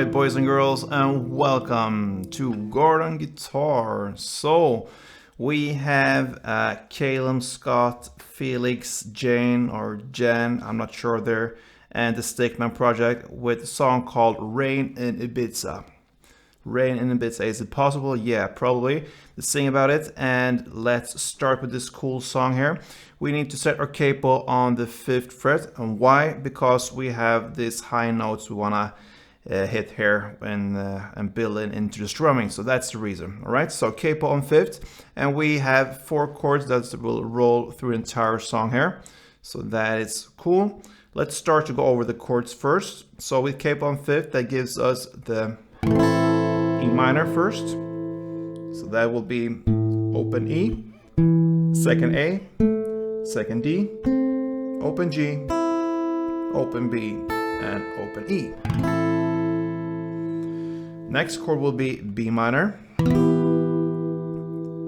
Alright, boys and girls, and welcome to Gordon Guitar. So we have Calum, Scott, Felix, Jane or Jen, I'm not sure there, and the Stickman project with a song called Rain in Ibiza. Rain in Ibiza, is it possible? Yeah, probably. Let's sing about it, and let's start with this cool song here. We need to set our capo on the 5th fret, and why? Because we have these high notes we wanna hit here and build it into the strumming, so that's the reason. All right, so capo on 5th, and we have 4 chords that will roll through the entire song here, so that is cool. Let's start to go over the chords first. So with capo on 5th, that gives us the E minor first, so that will be open E, 2nd A, 2nd D, open G, open B, and open E. Next chord will be B minor.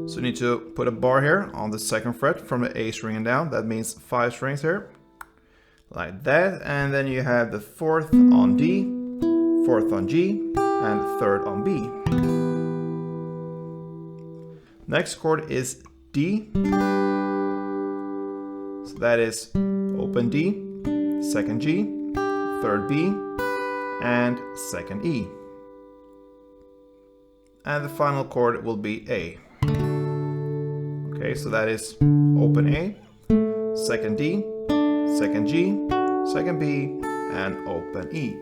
So you need to put a bar here on the 2nd fret from the A string and down. That means 5 strings here, like that. And then you have the 4th on D, 4th on G, and 3rd on B. Next chord is D. So that is open D, 2nd G, 3rd B, and 2nd E. And the final chord will be A. Okay, so that is open A, 2nd D, 2nd G, 2nd B, and open E.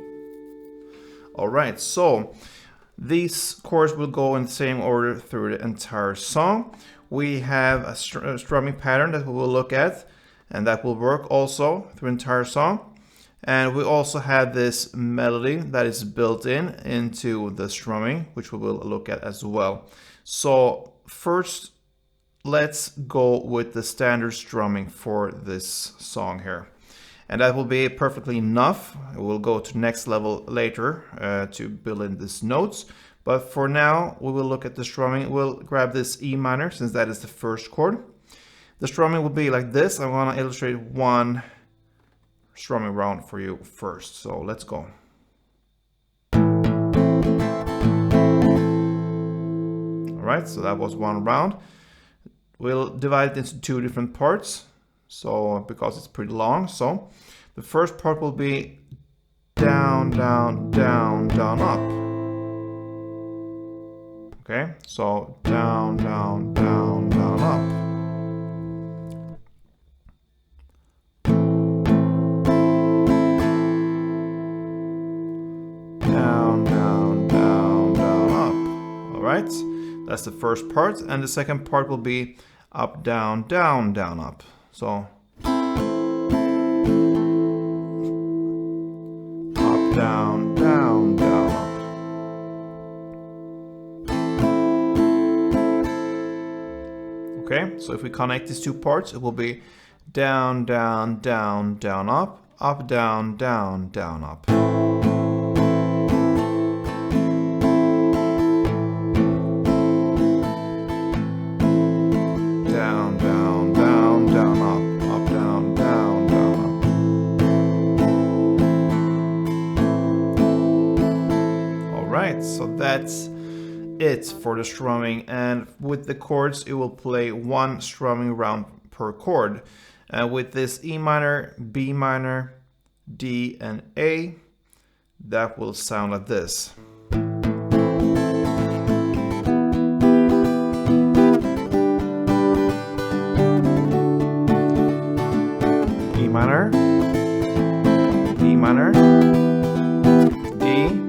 Alright, so these chords will go in the same order through the entire song. We have a strumming pattern that we will look at, and that will work also through the entire song. And we also have this melody that is built into the strumming, which we will look at as well. So first, let's go with the standard strumming for this song here. And that will be perfectly enough. We'll go to next level later to build in these notes. But for now, we will look at the strumming. We'll grab this E minor, since that is the first chord. The strumming will be like this. I want to illustrate one strumming round for you first, so let's go. Alright, so that was one round. We'll divide it into 2 different parts, so because it's pretty long. So the first part will be down, down, down, down, up. Okay, so down, down, down, down, up. That's the first part, and the second part will be up, down, down, down, up. So up, down, down, down, up. Okay, so if we connect these 2 parts, it will be down, down, down, down, up, down, down, down, up. So that's it for the strumming, and with the chords it will play 1 strumming round per chord. With this E minor, B minor, D, and A, that will sound like this. E minor, B minor, D,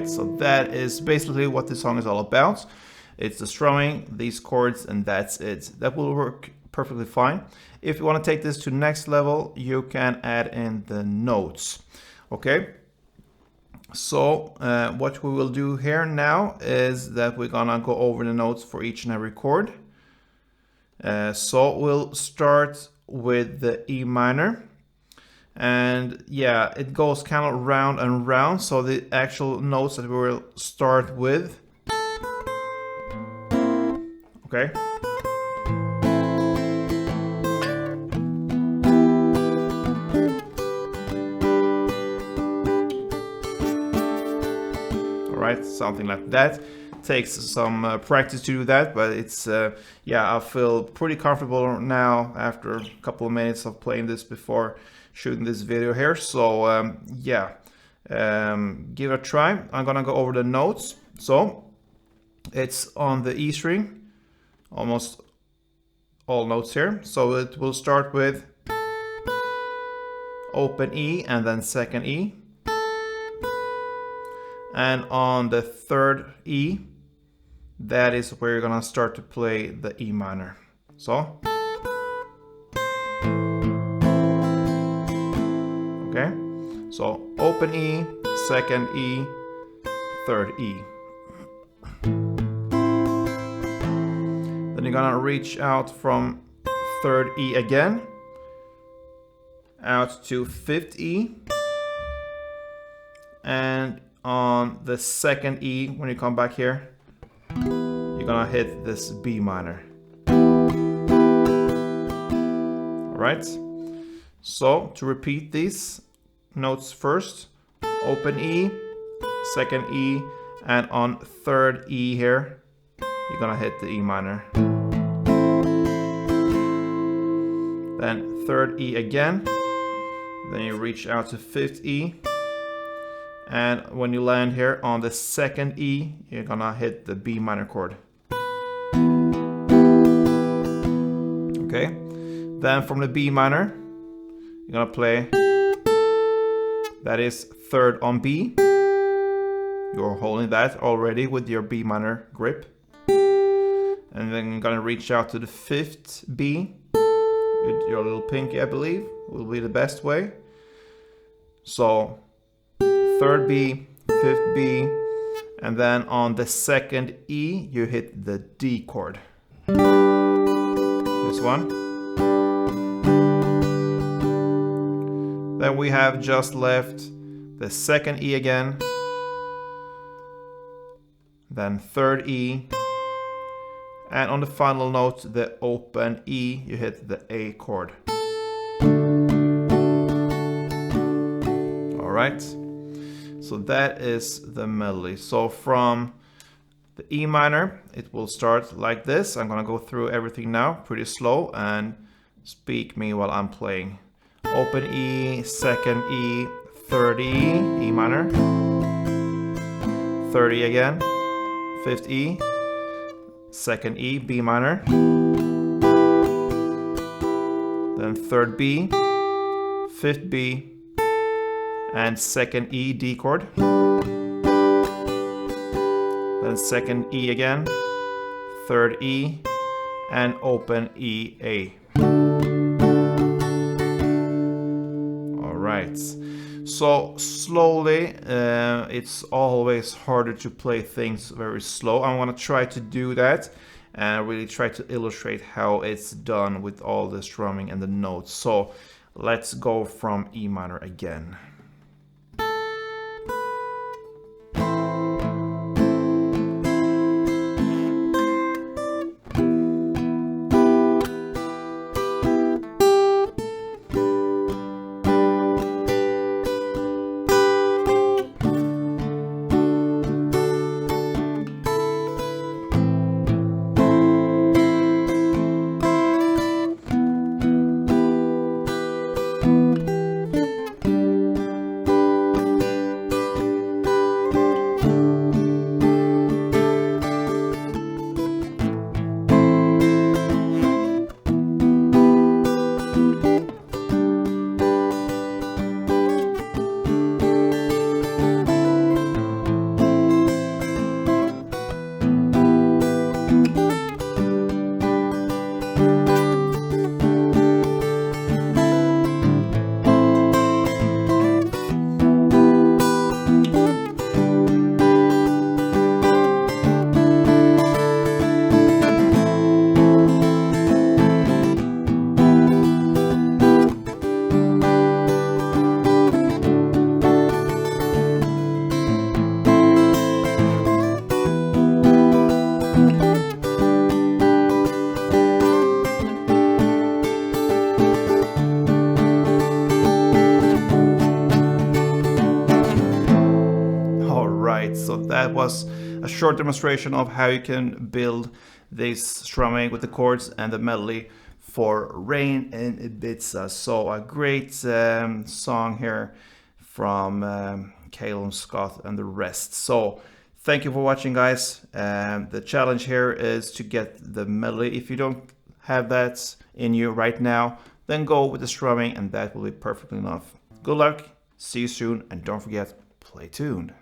so that is basically what this song is all about. It's the strumming, these chords, and that's it. That will work perfectly fine. If you want to take this to next level, you can add in the notes. Okay, so what we will do here now is that we're gonna go over the notes for each and every chord. So we'll start with the E minor. And yeah, it goes kind of round and round. So the actual notes that we will start with. Okay. Alright, something like that. Takes some practice to do that, but it's yeah, I feel pretty comfortable now after a couple of minutes of playing this before shooting this video here. So yeah, give it a try. I'm gonna go over the notes. So it's on the E string, almost all notes here. So it will start with open E and then second E. And on the third E, that is where you're gonna start to play the E minor. So, okay, so open E, second E, third E. Then you're gonna reach out from third E again, out to fifth E, and on the second E, when you come back here, you're gonna hit this B minor. Alright, so to repeat these notes first, open E, second E, and on third E here, you're gonna hit the E minor. Then third E again, then you reach out to fifth E, and when you land here on the second E, you're gonna hit the B minor chord. Okay, then from the B minor, you're gonna play, that is third on B. You're holding that already with your B minor grip. And then you're gonna reach out to the fifth B with your little pinky, I believe, will be the best way. So, third B, fifth B, and then on the second E, you hit the D chord. This one. Then we have just left the second E again, then third E, and on the final note, the open E, you hit the A chord. All right. So that is the melody. So from the E minor, it will start like this. I'm gonna go through everything now, pretty slow, and speak me while I'm playing. Open E, second E, third E, E minor, third E again, fifth E, second E, B minor, then third B, fifth B, and second E, D chord, then second E again, third E, and open E, A. Alright, so slowly, it's always harder to play things very slow. I'm gonna try to do that and really try to illustrate how it's done with all the strumming and the notes. So let's go from E minor again. short demonstration of how you can build this strumming with the chords and the melody for Rain in Ibiza. So a great song here from Calum, Scott and the rest. So thank you for watching, guys. The challenge here is to get the melody. If you don't have that in you right now, then go with the strumming and that will be perfectly enough. Good luck, see you soon, and don't forget, play tuned.